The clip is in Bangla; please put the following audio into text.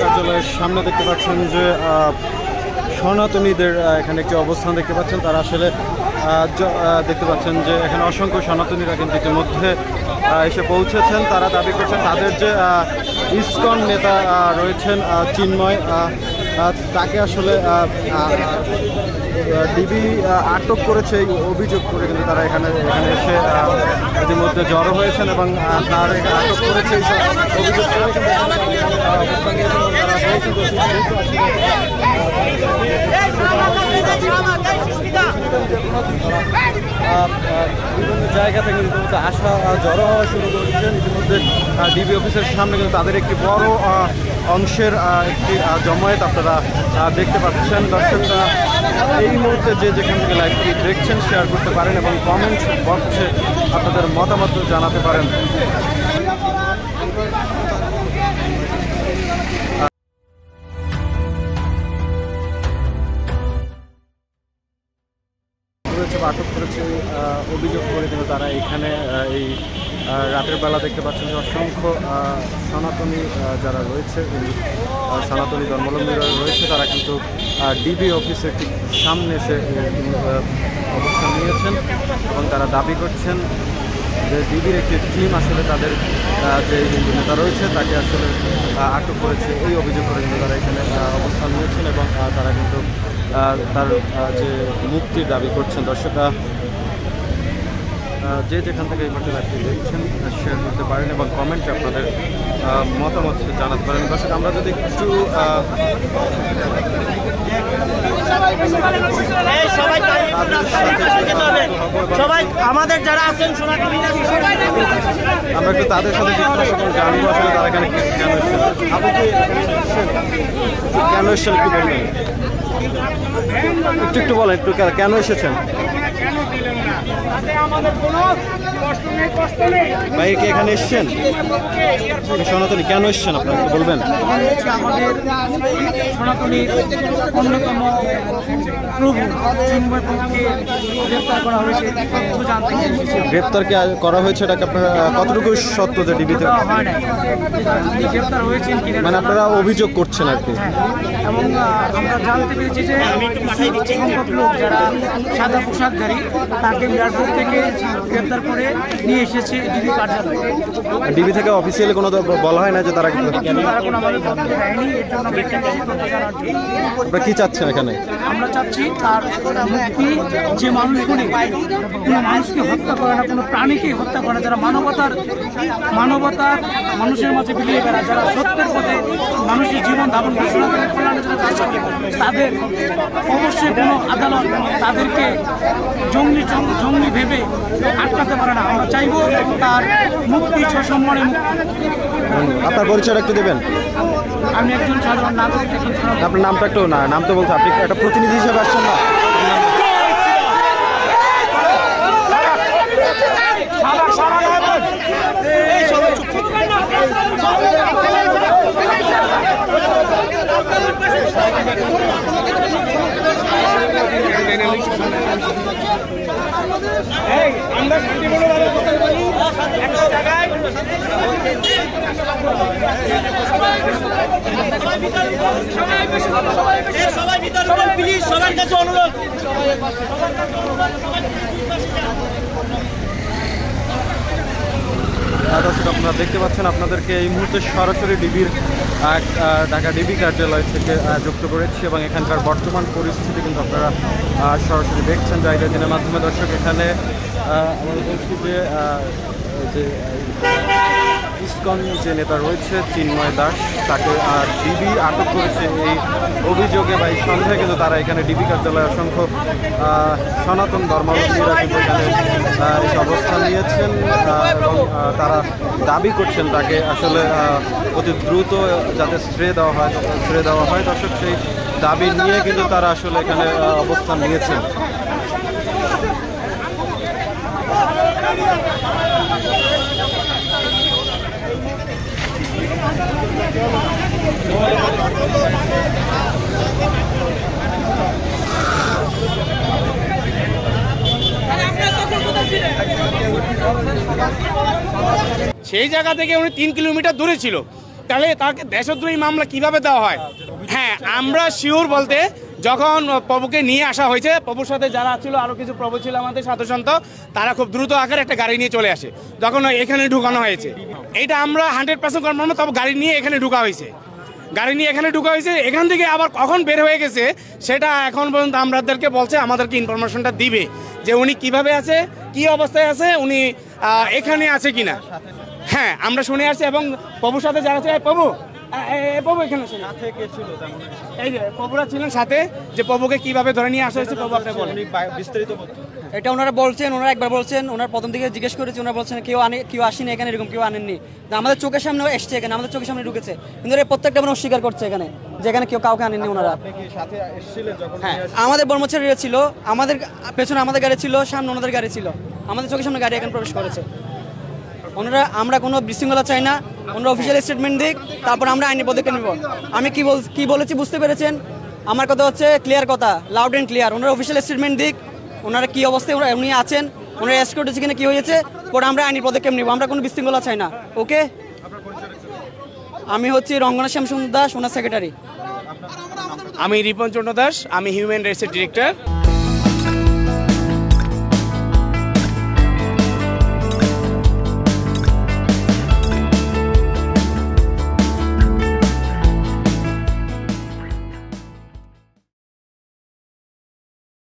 কার্যালয়ের সামনে দেখতে পাচ্ছেন যে সনাতনীদের এখানে একটি অবস্থান দেখতে পাচ্ছেন। তারা আসলে দেখতে পাচ্ছেন যে এখানে অসংখ্য সনাতনীরা কিন্তু ইতিমধ্যে এসে পৌঁছেছেন। তারা দাবি করছেন তাদের যে ইসকন নেতা রয়েছেন চিন্ময়, তাকে আসলে ডিবি আটক করেছে এই অভিযোগ করে কিন্তু তারা এখানে এসে ইতিমধ্যে জড়ো হয়েছেন এবং তার আটক করেছে এই অভিযোগ করে কিন্তু অবস্থান নিয়েছেন এবং তারা বিভিন্ন জায়গা থেকে ইতিমধ্যে আসা জড়ো হওয়া শুরু করেছেন। ইতিমধ্যে ডিবি অফিসের সামনে কিন্তু তাদের একটি বড় অংশের একটি জমায়েত আপনারা দেখতে পাচ্ছেন। দর্শকরা এই মুহূর্তে যে যেখান থেকে লাইভটি দেখছেন শেয়ার করতে পারেন এবং কমেন্ট বক্সে আপনাদের মতামত জানাতে পারেন। আটক করেছে অভিযোগ করে কিন্তু তারা এখানে এই রাতের বেলা দেখতে পাচ্ছেন যে অসংখ্য সনাতনী যারা রয়েছে, সনাতনী ধর্মাবলম্বীরা রয়েছে, তারা কিন্তু ডিবি অফিসের ঠিক সামনে এসে অবস্থান নিয়েছেন এবং তারা দাবি করছেন যে ডিবির একটি টিম আসলে তাদের যে হিন্দু নেতা রয়েছে তাকে আসলে আটক করেছে এই অভিযোগ করে কিন্তু তারা এখানে অবস্থান নিয়েছেন এবং তারা কিন্তু তার যে মুক্তির দাবি করছেন। দর্শকরা যে যেখান থেকে এই মুহূর্তে লাইভটি দেখছেন শেয়ার করতে পারেন এবং কমেন্টে আপনাদের মতামত জানাতে পারেন। দর্শক আমরা যদি একটু সবাই আমাদের যারা আছেন আমরা একটু তাদের সাথে জানবো আসলে তারা এখানে কেন এসেছেন। আপনি কি কেন এসেছেন একটু বলবেন? একটু বলেন, একটু কেন এসেছেন? ভাই কি এখানে এসেছেন? সনাতনী কেন এসেছেন আপনারা বলবেন? আমাদের সনাতনীর অন্যতম প্রভু চিন্ময় প্রভুকে গ্রেপ্তার করা হয়েছে। গ্রেপ্তার করা হয়েছে, এটাকে আপনারা কতটুকু সত্য যে ডিবিতে গ্রেপ্তার হয়েছেন মানে আপনারা অভিযোগ করছেন আর কি? এবং আমরা জানতে পেরেছি যে সংখ্যক লোক যারা সাদা পোশাকধারী তাকে এয়ারপোর্ট থেকে গ্রেপ্তার করে নিয়ে এসেছে ডিবি কার্যালয়ে। ডিবি থেকে অফিসিয়ালি কোনো বলা হয় না যে তারা কোনো আমাদের তথ্য দেয়নি। এর জন্য আপনারা কি চাচ্ছেন এখানে? আমরা চাচ্ছি তার মুক্তি। যে মানুষগুলি কোনো মানুষকে হত্যা করে না, কোনো প্রাণীকে হত্যা করে না, যারা মানবতার মানুষের মাঝে বিলিয়ে বেড়ায়, যারা সত্যের পথে মানুষের জীবন ধারণ করে তাদের অবশ্যই কোনো আদালত তাদেরকে জঙ্গি ভেবে আটকাতে পারে না। আমরা চাইব তার মুক্তি, সসম্মানে মুক্তি। আপনার পরিচয় একটু দেবেন? আমি একজন সাধারণ নাগরিক। আপনার নামটা একটু নাম তো বলতে, আপনি একটা প্রতিনিধি হিসেবে আসছেন না? সবার কাছে অনুরোধ। দর্শক আপনারা দেখতে পাচ্ছেন, আপনাদেরকে এই মুহূর্তে সরাসরি ডিবির ঢাকা ডিবি কার্যালয় থেকে যুক্ত করেছি এবং এখানকার বর্তমান পরিস্থিতি কিন্তু আপনারা সরাসরি দেখছেন জায়গা দিনের মাধ্যমে। দর্শক এখানে আমরা বলছি যে ইসকন যে নেতা রয়েছে চিন্ময় দাস, তাকে ডিবি আটক করেছে এই অভিযোগে বা এই সন্ধ্যায় কিন্তু তারা এখানে ডিবি কার্যালয়ে অসংখ্য সনাতন ধর্মাবলম্বীরা কিন্তু এখানে অবস্থান নিয়েছেন এবং তারা দাবি করছেন তাকে আসলে অতি দ্রুত যাতে ছেড়ে দেওয়া হয়। দর্শক সেই দাবি নিয়ে কিন্তু তারা আসলে এখানে অবস্থান নিয়েছেন। সেই জায়গা থেকে উনি 3 কিলোমিটার দূরে ছিল, তাহলে তাকে দেশদ্রোহী মামলা কিভাবে দেওয়া হয়? হ্যাঁ, আমরা শিওর বলতে যখন প্রভুকে নিয়ে আসা হয়েছে, প্রভুর সাথে যারা ছিল আরো কিছু প্রভু ছিল আমাদের সাধু সন্ত, তারা খুব দ্রুত আকারে একটা গাড়ি নিয়ে চলে আসে। যখন এখানে ঢুকানো হয়েছে, এটা আমরা 100% কনফার্ম, তবে গাড়ি নিয়ে এখানে ঢুকা হয়েছে, এখান থেকে আবার কখন বের হয়ে গেছে সেটা এখন পর্যন্ত আমাদেরকে বলছে, আমাদেরকে ইনফরমেশনটা দিবে যে উনি কিভাবে আছে, কি অবস্থায় আছে, উনি এখানে আছে কিনা। হ্যাঁ, আমরা শুনে আসছি এবং প্রভুর সাথে যারা আছে, প্রভু এখানে এই যে প্রভুরা ছিলেন সাথে, যে প্রভুকে কিভাবে ধরে নিয়ে আসা হয়েছে প্রভু আপনি বলেন বিস্তারিত। এটা ওনারা বলছেন, ওনারা একবার বলছেন, ওনার প্রথম দিকে জিজ্ঞেস করেছি, ওনারা বলছেন কেউ আসেনি এখানে, এরকম কেউ আনেননি। আমাদের চোখের সামনে এসছে, এখানে আমাদের চোখের সামনে ঢুকেছে, কিন্তু এরা প্রত্যেকটা মানুষ অস্বীকার করছে এখানে, যেখানে কেউ কাউকে আনেননি ওনারা। হ্যাঁ, আমাদের বর্মচারীরা ছিল, আমাদের পেছনে আমাদের গাড়ি ছিল, সামনে ওনাদের গাড়ি ছিল, আমাদের চোখের সামনে গাড়ি এখানে প্রবেশ করেছে ওনারা। আমরা কোনো বিশৃঙ্খলা চাই না, ওনারা অফিসিয়াল স্টেটমেন্ট দিক, তারপর আমরা আইনি পদক্ষেপ নেব। আমি কি বলেছি বুঝতে পেরেছেন? আমার কথা হচ্ছে ক্লিয়ার কথা, লাউড অ্যান্ড ক্লিয়ার। ওনারা অফিসিয়াল স্টেটমেন্ট দিক, ওনারা কি অবস্থায় উনি আছেন, ওনারা এসকর্ট হচ্ছে কিনা, কি হয়েছে, পরে আমরা আইনি পদক্ষেপ নেব। আমরা কোনো বিশৃঙ্খলা চাই না। ওকে, আমি হচ্ছি রঙ্গনা শ্যামসুন্দর দাস, ওনার সেক্রেটারি। আমি রিপন চন্দ্র দাস, আমি হিউম্যান রাইটসের ডিরেক্টর।